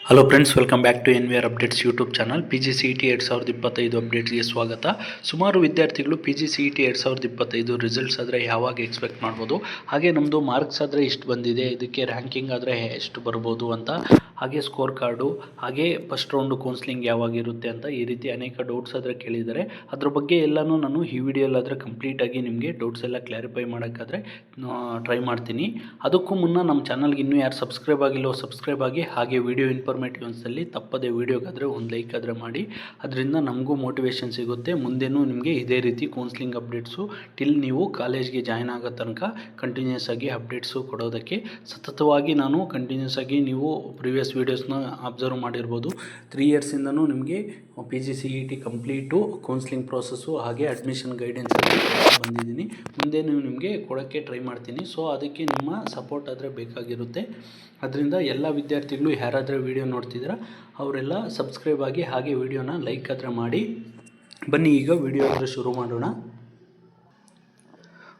Hello friends, welcome back to NVR updates YouTube channel. PGCET 2025 ಅಪ್ಡೇಟ್ಸ್ಗೆ ಸ್ವಾಗತ. ಸುಮಾರು ವಿದ್ಯಾರ್ಥಿಗಳು PGCET 2025 ರಿಸಲ್ಟ್ಸ್ ಆದರೆ ಯಾವಾಗ ಎಕ್ಸ್ಪೆಕ್ಟ್ ಮಾಡ್ಬೋದು, ಹಾಗೆ ನಮ್ಮದು ಮಾರ್ಕ್ಸ್ ಆದರೆ ಇಷ್ಟು ಬಂದಿದೆ, ಇದಕ್ಕೆ ರ್ಯಾಂಕಿಂಗ್ ಆದರೆ ಎಷ್ಟು ಬರ್ಬೋದು ಅಂತ, ಹಾಗೆ ಸ್ಕೋರ್ ಕಾರ್ಡು, ಹಾಗೆ ಫಸ್ಟ್ ರೌಂಡು ಕೌನ್ಸ್ಲಿಂಗ್ ಯಾವಾಗಿರುತ್ತೆ ಅಂತ ಈ ರೀತಿ ಅನೇಕ ಡೌಟ್ಸ್ ಆದರೆ ಕೇಳಿದ್ದಾರೆ. ಅದ್ರ ಬಗ್ಗೆ ಎಲ್ಲನೂ ನಾನು ಈ ವಿಡಿಯೋಲ್ಲಾದರೆ ಕಂಪ್ಲೀಟಾಗಿ ನಿಮಗೆ ಡೌಟ್ಸ್ ಎಲ್ಲ ಕ್ಲಾರಿಫೈ ಮಾಡೋಕ್ಕಾದರೆ ಟ್ರೈ ಮಾಡ್ತೀನಿ. ಅದಕ್ಕೂ ಮುನ್ನ ನಮ್ಮ ಚಾನಲ್ಗೆ ಇನ್ನೂ ಯಾರು ಸಬ್ಸ್ಕ್ರೈಬ್ ಆಗಿಲ್ಲೋ ಸಬ್ಸ್ಕ್ರೈಬ್ ಆಗಿ, ಹಾಗೆ ವಿಡಿಯೋ ಇನ್ಫಾರ್ಮೇಟಿವ್ ಅನ್ಸಲ್ಲಿ ತಪ್ಪದೇ ವಿಡಿಯೋಗಾದರೆ ಒಂದು ಲೈಕ್ ಆದರೆ ಮಾಡಿ. ಅದರಿಂದ ನಮಗೂ ಮೋಟಿವೇಶನ್ ಸಿಗುತ್ತೆ, ಮುಂದೆನೂ ನಿಮಗೆ ಇದೇ ರೀತಿ ಕೌನ್ಸ್ಲಿಂಗ್ ಅಪ್ಡೇಟ್ಸು ಟಿಲ್ ನೀವು ಕಾಲೇಜ್ಗೆ ಜಾಯ್ನ್ ಆಗೋ ತನಕ ಕಂಟಿನ್ಯೂಸ್ ಆಗಿ ಅಪ್ಡೇಟ್ಸು ಕೊಡೋದಕ್ಕೆ ಸತತವಾಗಿ ನಾನು ಕಂಟಿನ್ಯೂಸ್ ಆಗಿ ನೀವು ಪ್ರಿವಿಯಸ್ ವೀಡಿಯೋಸ್ನ ಅಬ್ಸರ್ವ್ ಮಾಡಿರ್ಬೋದು. 3 ಇಯರ್ಸಿಂದನೂ ನಿಮಗೆ PGCET ಕಂಪ್ಲೀಟು ಕೌನ್ಸ್ಲಿಂಗ್ ಪ್ರೋಸೆಸ್ಸು ಹಾಗೆ ಅಡ್ಮಿಷನ್ ಗೈಡೆನ್ಸ್ ಬಂದಿದ್ದೀನಿ, ಮುಂದೇನು ನಿಮಗೆ ಕೊಡೋಕ್ಕೆ ಟ್ರೈ ಮಾಡ್ತೀನಿ. ಸೊ ಅದಕ್ಕೆ ನಿಮ್ಮ ಸಪೋರ್ಟ್ ಆದರೆ ಬೇಕಾಗಿರುತ್ತೆ. ಅದರಿಂದ ಎಲ್ಲ ವಿದ್ಯಾರ್ಥಿಗಳು ಯಾರಾದರೆ ವಿಡಿಯೋ ನೋಡ್ತಿದ್ದೀರಾ ಅವರೆಲ್ಲ ಸಬ್ಸ್ಕ್ರೈಬ್ ಆಗಿ, ಹಾಗೆ ವಿಡಿಯೋನ ಲೈಕ್ ಆದರೆ ಮಾಡಿ. ಬನ್ನಿ ಈಗ ವಿಡಿಯೋ ಆದರೆ ಶುರು ಮಾಡೋಣ.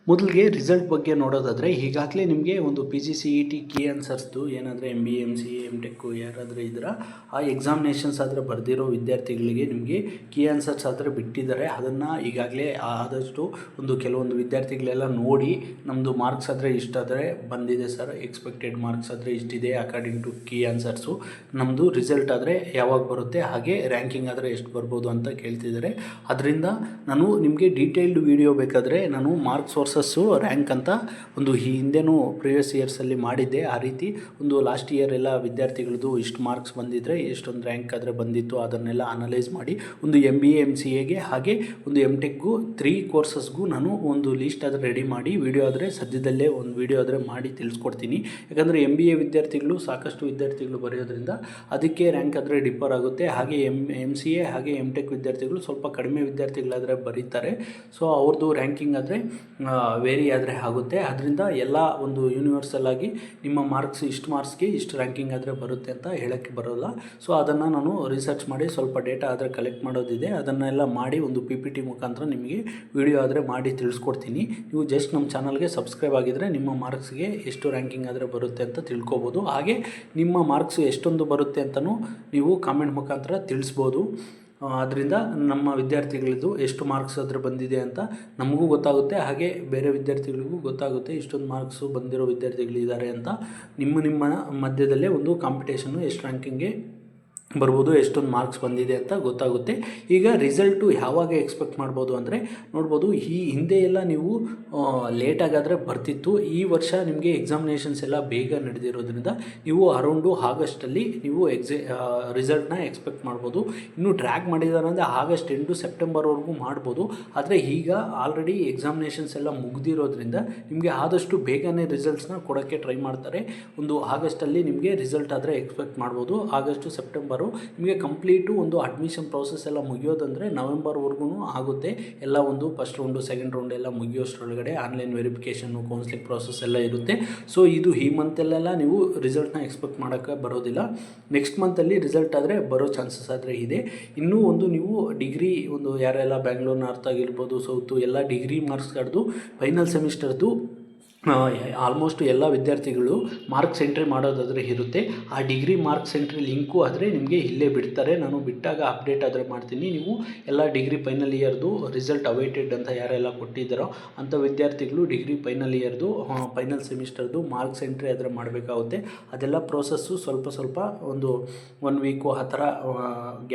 ಮೊದಲಿಗೆ ರಿಸಲ್ಟ್ ಬಗ್ಗೆ ನೋಡೋದಾದರೆ, ಈಗಾಗಲೇ ನಿಮಗೆ ಒಂದು PGCET ಕೀ ಆನ್ಸರ್ಸ್ದು ಏನಾದರೆ MBA MCA MTech ಯಾರಾದರೂ ಇದ್ದೀರಾ ಆ ಎಕ್ಸಾಮಿನೇಷನ್ಸ್ ಆದರೆ ಬರೆದಿರೋ ವಿದ್ಯಾರ್ಥಿಗಳಿಗೆ ನಿಮಗೆ ಕೀ ಆನ್ಸರ್ಸ್ ಆದರೆ ಬಿಟ್ಟಿದ್ದಾರೆ. ಅದನ್ನು ಈಗಾಗಲೇ ಆದಷ್ಟು ಕೆಲವೊಂದು ವಿದ್ಯಾರ್ಥಿಗಳೆಲ್ಲ ನೋಡಿ, ನಮ್ಮದು ಮಾರ್ಕ್ಸ್ ಆದರೆ ಇಷ್ಟಾದರೆ ಬಂದಿದೆ ಸರ್, ಎಕ್ಸ್ಪೆಕ್ಟೆಡ್ ಮಾರ್ಕ್ಸ್ ಆದರೆ ಇಷ್ಟಿದೆ ಅಕಾರ್ಡಿಂಗ್ ಟು ಕೀ ಆನ್ಸರ್ಸು, ನಮ್ಮದು ರಿಸಲ್ಟ್ ಆದರೆ ಯಾವಾಗ ಬರುತ್ತೆ, ಹಾಗೆ ರ್ಯಾಂಕಿಂಗ್ ಆದರೆ ಎಷ್ಟು ಬರ್ಬೋದು ಅಂತ ಕೇಳ್ತಿದ್ದಾರೆ. ಅದರಿಂದ ನಾನು ನಿಮಗೆ ಡೀಟೇಲ್ಡ್ ವಿಡಿಯೋ ಬೇಕಾದರೆ ನಾನು ಮಾರ್ಕ್ಸ್ ರ್ಯಾಂಕ್ ಅಂತ ಒಂದು ಹಿಂದೆನೂ ಪ್ರಿವಿಯಸ್ ಇಯರ್ಸಲ್ಲಿ ಮಾಡಿದ್ದೆ. ಆ ರೀತಿ ಒಂದು ಲಾಸ್ಟ್ ಇಯರ್ ಎಲ್ಲ ವಿದ್ಯಾರ್ಥಿಗಳದ್ದು ಇಷ್ಟು ಮಾರ್ಕ್ಸ್ ಬಂದಿದ್ದರೆ ಎಷ್ಟೊಂದು ರ್ಯಾಂಕ್ ಆದರೆ ಬಂದಿತ್ತು ಅದನ್ನೆಲ್ಲ ಅನಲೈಸ್ ಮಾಡಿ ಒಂದು MBA MCAಗೆ ಹಾಗೆ ಒಂದು MTechಗೂ 3 ಕೋರ್ಸಸ್ಗೂ ನಾನು ಒಂದು ಲೀಸ್ಟ್ ಆದರೆ ರೆಡಿ ಮಾಡಿ ವಿಡಿಯೋ ಆದರೆ ಸದ್ಯದಲ್ಲೇ ಒಂದು ವಿಡಿಯೋ ಆದರೆ ಮಾಡಿ ತಿಳಿಸ್ಕೊಡ್ತೀನಿ. ಯಾಕಂದರೆ MBA ವಿದ್ಯಾರ್ಥಿಗಳು ಸಾಕಷ್ಟು ವಿದ್ಯಾರ್ಥಿಗಳು ಬರೆಯೋದ್ರಿಂದ ಅದಕ್ಕೆ ರ್ಯಾಂಕ್ ಆದರೆ ಡಿಫರ್ ಆಗುತ್ತೆ. ಹಾಗೆ MCA ಹಾಗೆ MTech ವಿದ್ಯಾರ್ಥಿಗಳು ಸ್ವಲ್ಪ ಕಡಿಮೆ ವಿದ್ಯಾರ್ಥಿಗಳಾದರೆ ಬರೀತಾರೆ. ಸೊ ಅವ್ರದ್ದು ರ್ಯಾಂಕಿಂಗ್ ಆದರೆ ವೇರಿ ಆದರೆ ಆಗುತ್ತೆ. ಅದರಿಂದ ಎಲ್ಲ ಒಂದು ಯೂನಿವರ್ಸಲ್ ಆಗಿ ನಿಮ್ಮ ಮಾರ್ಕ್ಸ್ ಇಷ್ಟು ಮಾರ್ಕ್ಸ್ಗೆ ಇಷ್ಟು ರ್ಯಾಂಕಿಂಗ್ ಆದರೆ ಬರುತ್ತೆ ಅಂತ ಹೇಳೋಕ್ಕೆ ಬರೋಲ್ಲ. ಸೊ ಅದನ್ನು ನಾನು ರಿಸರ್ಚ್ ಮಾಡಿ ಸ್ವಲ್ಪ ಡೇಟಾ ಆದರೆ ಕಲೆಕ್ಟ್ ಮಾಡೋದಿದೆ, ಅದನ್ನೆಲ್ಲ ಮಾಡಿ ಒಂದು PPT ಮುಖಾಂತರ ನಿಮಗೆ ವಿಡಿಯೋ ಆದರೆ ಮಾಡಿ ತಿಳಿಸ್ಕೊಡ್ತೀನಿ. ನೀವು ಜಸ್ಟ್ ನಮ್ಮ ಚಾನಲ್ಗೆ ಸಬ್ಸ್ಕ್ರೈಬ್ ಆಗಿದ್ದರೆ ನಿಮ್ಮ ಮಾರ್ಕ್ಸ್ಗೆ ಎಷ್ಟು ರ್ಯಾಂಕಿಂಗ್ ಆದರೆ ಬರುತ್ತೆ ಅಂತ ತಿಳ್ಕೊಬೋದು. ಹಾಗೆ ನಿಮ್ಮ ಮಾರ್ಕ್ಸ್ ಎಷ್ಟೊಂದು ಬರುತ್ತೆ ಅಂತಲೂ ನೀವು ಕಾಮೆಂಟ್ ಮುಖಾಂತರ ತಿಳಿಸ್ಬೋದು. ಅದರಿಂದ ನಮ್ಮ ವಿದ್ಯಾರ್ಥಿಗಳದ್ದು ಎಷ್ಟು ಮಾರ್ಕ್ಸ್ ಆದರೆ ಬಂದಿದೆ ಅಂತ ನಮಗೂ ಗೊತ್ತಾಗುತ್ತೆ, ಹಾಗೆ ಬೇರೆ ವಿದ್ಯಾರ್ಥಿಗಳಿಗೂ ಗೊತ್ತಾಗುತ್ತೆ ಇಷ್ಟೊಂದು ಮಾರ್ಕ್ಸು ಬಂದಿರೋ ವಿದ್ಯಾರ್ಥಿಗಳಿದ್ದಾರೆ ಅಂತ. ನಿಮ್ಮ ಮಧ್ಯದಲ್ಲೇ ಒಂದು ಕಾಂಪಿಟೇಷನ್ನು ಎಷ್ಟು ರ್ಯಾಂಕಿಂಗ್ಗೆ ಬರ್ಬೋದು, ಎಷ್ಟೊಂದು ಮಾರ್ಕ್ಸ್ ಬಂದಿದೆ ಅಂತ ಗೊತ್ತಾಗುತ್ತೆ. ಈಗ ರಿಸಲ್ಟು ಯಾವಾಗ ಎಕ್ಸ್ಪೆಕ್ಟ್ ಮಾಡ್ಬೋದು ಅಂದರೆ ನೋಡ್ಬೋದು, ಈ ಹಿಂದೆ ಎಲ್ಲ ನೀವು ಲೇಟಾಗಾದರೆ ಬರ್ತಿತ್ತು. ಈ ವರ್ಷ ನಿಮಗೆ ಎಕ್ಸಾಮಿನೇಷನ್ಸ್ ಎಲ್ಲ ಬೇಗ ನಡೆದಿರೋದ್ರಿಂದ ನೀವು ಅರೌಂಡು ಆಗಸ್ಟಲ್ಲಿ ನೀವು ರಿಸಲ್ಟ್ನ ಎಕ್ಸ್ಪೆಕ್ಟ್ ಮಾಡ್ಬೋದು. ಇನ್ನು ಡ್ರ್ಯಾಗ್ ಮಾಡಿದ್ದಾರೆ ಅಂದರೆ ಆಗಸ್ಟ್ ಎಂಟು ಸೆಪ್ಟೆಂಬರ್ವರೆಗೂ ಮಾಡ್ಬೋದು. ಆದರೆ ಈಗ ಆಲ್ರೆಡಿ ಎಕ್ಸಾಮಿನೇಷನ್ಸ್ ಎಲ್ಲ ಮುಗಿದಿರೋದ್ರಿಂದ ನಿಮಗೆ ಆದಷ್ಟು ಬೇಗನೆ ರಿಸಲ್ಟ್ಸ್ನ ಕೊಡೋಕ್ಕೆ ಟ್ರೈ ಮಾಡ್ತಾರೆ. ಒಂದು ಆಗಸ್ಟಲ್ಲಿ ನಿಮಗೆ ರಿಸಲ್ಟ್ ಆದರೆ ಎಕ್ಸ್ಪೆಕ್ಟ್ ಮಾಡ್ಬೋದು. ಆಗಸ್ಟು ಸೆಪ್ಟೆಂಬರು ನಿಮಗೆ ಕಂಪ್ಲೀಟು ಒಂದು ಅಡ್ಮಿಷನ್ ಪ್ರೋಸೆಸ್ ಎಲ್ಲ ಮುಗಿಯೋದಂದರೆ ನವೆಂಬರ್ವರೆಗೂ ಆಗುತ್ತೆ. ಎಲ್ಲ ಒಂದು ಫಸ್ಟ್ ರೌಂಡು ಸೆಕೆಂಡ್ ರೌಂಡ್ ಎಲ್ಲ ಮುಗಿಯೋಷ್ಟರೊಳಗಡೆ ಆನ್ಲೈನ್ ವೆರಿಫಿಕೇಷನ್ನು ಕೌನ್ಸ್ಲಿಂಗ್ ಪ್ರೋಸೆಸ್ ಎಲ್ಲ ಇರುತ್ತೆ. ಸೊ ಇದು ಈ ಮಂತಲ್ಲೆಲ್ಲ ನೀವು ರಿಸಲ್ಟ್ನ ಎಕ್ಸ್ಪೆಕ್ಟ್ ಮಾಡೋಕ್ಕೆ ಬರೋದಿಲ್ಲ. ನೆಕ್ಸ್ಟ್ ಮಂತಲ್ಲಿ ರಿಸಲ್ಟ್ ಆದರೆ ಬರೋ ಚಾನ್ಸಸ್ ಆದರೆ ಇದೆ. ಇನ್ನೂ ಒಂದು ನೀವು ಡಿಗ್ರಿ ಒಂದು ಯಾರೆಲ್ಲ ಬ್ಯಾಂಗ್ಳೂರು ನಾರ್ತ್ ಆಗಿರ್ಬೋದು, ಸೌತು ಎಲ್ಲ ಡಿಗ್ರಿ ಮಾರ್ಕ್ಸ್ ಕಾರ್ಡ್ದು ಫೈನಲ್ ಸೆಮಿಸ್ಟರ್ದು ಆಲ್ಮೋಸ್ಟ್ ಎಲ್ಲ ವಿದ್ಯಾರ್ಥಿಗಳು ಮಾರ್ಕ್ಸ್ ಎಂಟ್ರಿ ಮಾಡೋದಾದರೆ ಇರುತ್ತೆ. ಆ ಡಿಗ್ರಿ ಮಾರ್ಕ್ಸ್ ಎಂಟ್ರಿ ಲಿಂಕು ಆದರೆ ನಿಮಗೆ ಇಲ್ಲೇ ಬಿಡ್ತಾರೆ. ನಾನು ಬಿಟ್ಟಾಗ ಅಪ್ಡೇಟ್ ಆದರೆ ಮಾಡ್ತೀನಿ. ನೀವು ಎಲ್ಲ ಡಿಗ್ರಿ ಫೈನಲ್ ಇಯರ್ದು ರಿಸಲ್ಟ್ ಅವೈಟೆಡ್ ಅಂತ ಯಾರೆಲ್ಲ ಕೊಟ್ಟಿದ್ದಾರೋ ಅಂಥ ವಿದ್ಯಾರ್ಥಿಗಳು ಡಿಗ್ರಿ ಫೈನಲ್ ಇಯರ್ದು ಫೈನಲ್ ಸೆಮಿಸ್ಟರ್ದು ಮಾರ್ಕ್ಸ್ ಎಂಟ್ರಿ ಆದರೆ ಮಾಡಬೇಕಾಗುತ್ತೆ. ಅದೆಲ್ಲ ಪ್ರೋಸೆಸ್ಸು ಸ್ವಲ್ಪ ಒಂದು 1 ವೀಕು ಆ ಥರ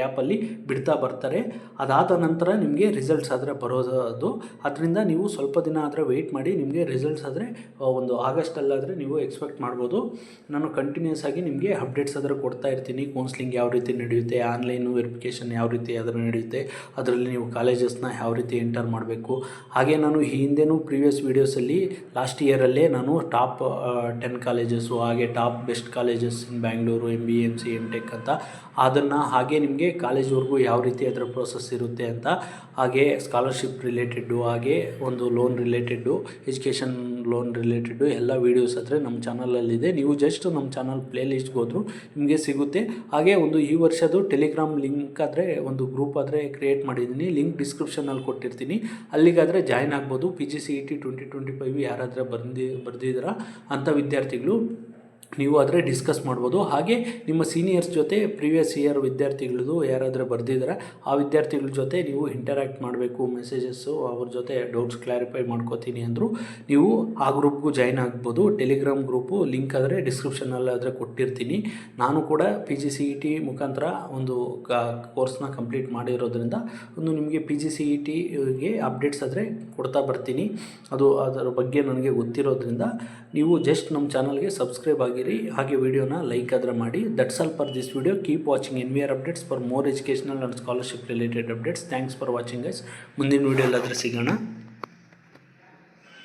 ಗ್ಯಾಪಲ್ಲಿ ಬಿಡ್ತಾ ಬರ್ತಾರೆ. ಅದಾದ ನಂತರ ನಿಮಗೆ ರಿಸಲ್ಟ್ಸ್ ಆದರೆ ಬರೋದು. ಅದರಿಂದ ನೀವು ಸ್ವಲ್ಪ ದಿನ ಆದರೆ ವೆಯ್ಟ್ ಮಾಡಿ, ನಿಮಗೆ ರಿಸಲ್ಟ್ಸ್ ಆದರೆ ಒಂದು ಆಗಸ್ಟಲ್ಲಾದರೆ ನೀವು ಎಕ್ಸ್ಪೆಕ್ಟ್ ಮಾಡ್ಬೋದು. ನಾನು ಕಂಟಿನ್ಯೂಸ್ ಆಗಿ ನಿಮಗೆ ಅಪ್ಡೇಟ್ಸ್ ಆದರೆ ಕೊಡ್ತಾ ಇರ್ತೀನಿ. ಕೌನ್ಸ್ಲಿಂಗ್ ಯಾವ ರೀತಿ ನಡೆಯುತ್ತೆ, ಆನ್ಲೈನು ವೆರಿಫಿಕೇಷನ್ ಯಾವ ರೀತಿ ಅದರ ನಡೆಯುತ್ತೆ, ಅದರಲ್ಲಿ ನೀವು ಕಾಲೇಜಸ್ನ ಯಾವ ರೀತಿ ಎಂಟರ್ ಮಾಡಬೇಕು. ಹಾಗೆ ನಾನು ಈ ಹಿಂದೆನೂ ಪ್ರೀವಿಯಸ್ ವೀಡಿಯೋಸಲ್ಲಿ ಲಾಸ್ಟ್ ಇಯರಲ್ಲೇ ನಾನು ಟಾಪ್ 10 ಕಾಲೇಜಸ್ಸು ಹಾಗೆ ಟಾಪ್ ಬೆಸ್ಟ್ ಕಾಲೇಜಸ್ ಇನ್ ಬ್ಯಾಂಗ್ಳೂರು MBA MCA MTech ಅಂತ ಅದನ್ನು, ಹಾಗೆ ನಿಮಗೆ ಕಾಲೇಜ್ವರೆಗೂ ಯಾವ ರೀತಿ ಅದರ ಪ್ರೋಸೆಸ್ ಇರುತ್ತೆ ಅಂತ, ಹಾಗೆ ಸ್ಕಾಲರ್ಶಿಪ್ ರಿಲೇಟೆಡ್ಡು, ಹಾಗೆ ಒಂದು loan related, education loan related ಎಲ್ಲ ವೀಡಿಯೋಸ್ ಆದರೆ ನಮ್ಮ ಚಾನಲಲ್ಲಿದೆ. ನೀವು ಜಸ್ಟ್ ನಮ್ಮ ಚಾನಲ್ ಪ್ಲೇ ಲಿಸ್ಟ್ಗೆ ಹೋದರೂ ನಿಮಗೆ ಸಿಗುತ್ತೆ. ಹಾಗೆ ಒಂದು ಈ ವರ್ಷದ್ದು ಟೆಲಿಗ್ರಾಮ್ ಲಿಂಕ್ ಆದರೆ ಒಂದು ಗ್ರೂಪ್ ಆದರೆ ಕ್ರಿಯೇಟ್ ಮಾಡಿದ್ದೀನಿ, ಲಿಂಕ್ ಡಿಸ್ಕ್ರಿಪ್ಷನಲ್ಲಿ ಕೊಟ್ಟಿರ್ತೀನಿ, ಅಲ್ಲಿಗಾದರೆ ಜಾಯ್ನ್ ಆಗ್ಬೋದು. PGCET 2025 ಯಾರಾದರೆ ಬರ್ದಿದ್ದೀರಾ ಅಂಥ ವಿದ್ಯಾರ್ಥಿಗಳು ನೀವು ಆದರೆ ಡಿಸ್ಕಸ್ ಮಾಡ್ಬೋದು. ಹಾಗೆ ನಿಮ್ಮ ಸೀನಿಯರ್ಸ್ ಜೊತೆ ಪ್ರೀವಿಯಸ್ ಇಯರ್ ವಿದ್ಯಾರ್ಥಿಗಳದ್ದು ಯಾರಾದರೂ ಬರೆದಿದ್ದಾರೆ ಆ ವಿದ್ಯಾರ್ಥಿಗಳ ಜೊತೆ ನೀವು ಇಂಟರ್ಯಾಕ್ಟ್ ಮಾಡಬೇಕು, ಮೆಸೇಜಸ್ಸು ಅವ್ರ ಜೊತೆ ಡೌಟ್ಸ್ ಕ್ಲಾರಿಫೈ ಮಾಡ್ಕೋತೀನಿ ಅಂದರು ನೀವು ಆ ಗ್ರೂಪ್ಗೂ ಜಾಯ್ನ್ ಆಗ್ಬೋದು. ಟೆಲಿಗ್ರಾಮ್ ಗ್ರೂಪು ಲಿಂಕ್ ಆದರೆ ಡಿಸ್ಕ್ರಿಪ್ಷನಲ್ಲಿ ಆದರೆ ಕೊಟ್ಟಿರ್ತೀನಿ. ನಾನು ಕೂಡ PGCET ಮುಖಾಂತರ ಒಂದು ಕೋರ್ಸ್ನ ಕಂಪ್ಲೀಟ್ ಮಾಡಿರೋದ್ರಿಂದ ಒಂದು ನಿಮಗೆ PGCETಗೆ ಅಪ್ಡೇಟ್ಸ್ ಆದರೆ ಕೊಡ್ತಾ ಬರ್ತೀನಿ. ಅದರ ಬಗ್ಗೆ ನನಗೆ ಗೊತ್ತಿರೋದ್ರಿಂದ ನೀವು ಜಸ್ಟ್ ನಮ್ಮ ಚಾನಲ್ಗೆ ಸಬ್ಸ್ಕ್ರೈಬ್ ಆಗಿರಿ, ಹಾಗೆ ವಿಡಿಯೋನ ಲೈಕ್ ಆದರೆ ಮಾಡಿ. That's all for this video. Keep watching NVR updates for more educational and scholarship related updates. Thanks for watching guys. ಮುಂದಿನ ವಿಡಿಯೋಲ್ಲಾದರೆ ಸಿಗೋಣ.